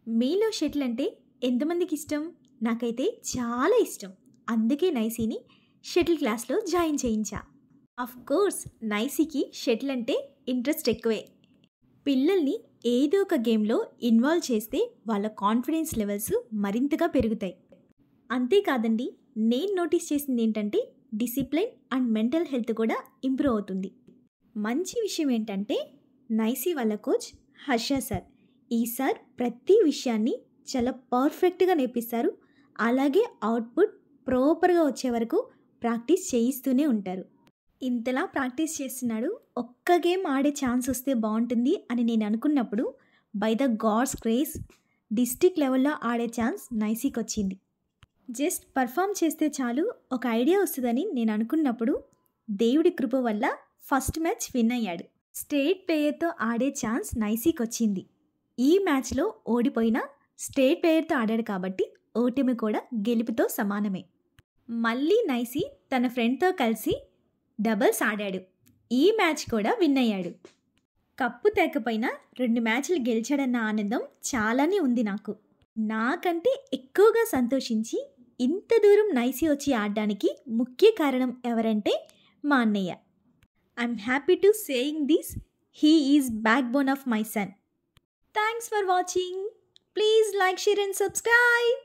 మీలో షటిల్ అంటే ఎంతమందికి ఇష్టం? నాకైతే చాలా ఇష్టం. అందుకే నైసీని షటిల్ క్లాస్‌లో జాయిన్ చేయించా. కోర్స్ నైసీకి షటిల్ అంటే ఇంట్రెస్ట్ ఎక్కువే. పిల్లల్ని ఏదో ఒక గేమ్‌లో ఇన్వాల్వ్ చేస్తే వాళ్ళ కాన్ఫిడెన్స్ లెవెల్స్ మరింతగా పెరుగుతాయి. అంతేకాదండి, నేను నోటీస్ చేసిందేంటంటే డిసిప్లిన్ అండ్ మెంటల్ హెల్త్ కూడా ఇంప్రూవ్ అవుతుంది. మంచి విషయం ఏంటంటే నైసీ వాళ్ళ కోచ్ హర్ష సార్. ఈ సార్ ప్రతి విషయాన్ని చాలా పర్ఫెక్ట్‌గా నేర్పిస్తారు. అలాగే అవుట్‌పుట్ ప్రాపర్‌గా వచ్చే వరకు ప్రాక్టీస్ చేయిస్తూనే ఉంటారు. ఇంతలా ప్రాక్టీస్ చేస్తున్నాడు, ఒక్క గేమ్ ఆడే ఛాన్స్ వస్తే బాగుంటుంది అని నేను అనుకున్నప్పుడు by the God's grace district లెవెల్లో ఆడే ఛాన్స్ నైసీకి వచ్చింది. జస్ట్ పర్ఫామ్ చేస్తే చాలు ఒక ఐడియా వస్తుందని నేను అనుకున్నప్పుడు దేవుడి కృప వల్ల ఫస్ట్ మ్యాచ్ విన్ అయ్యాడు. స్టేట్ ప్లేయర్తో ఆడే ఛాన్స్ నైసీకి వచ్చింది. ఈ మ్యాచ్లో ఓడిపోయినా స్టేట్ ప్లేయర్తో ఆడాడు కాబట్టి ఓటమి కూడా గెలుపుతో సమానమే. మళ్ళీ నైసీ తన ఫ్రెండ్తో కలిసి డబుల్స్ ఆడాడు. ఈ మ్యాచ్ కూడా విన్ అయ్యాడు. కప్పు తేకపోయినా 2 మ్యాచ్లు గెలిచాడన్న ఆనందం చాలానే ఉంది నాకు. నాకంటే ఎక్కువగా సంతోషించి ఇంత దూరం నైసీ వచ్చి ఆడడానికి ముఖ్య కారణం ఎవరంటే మా అన్నయ్య. I'm happy to saying this, he is back bone of my son. Thanks for watching. Please like, share and subscribe.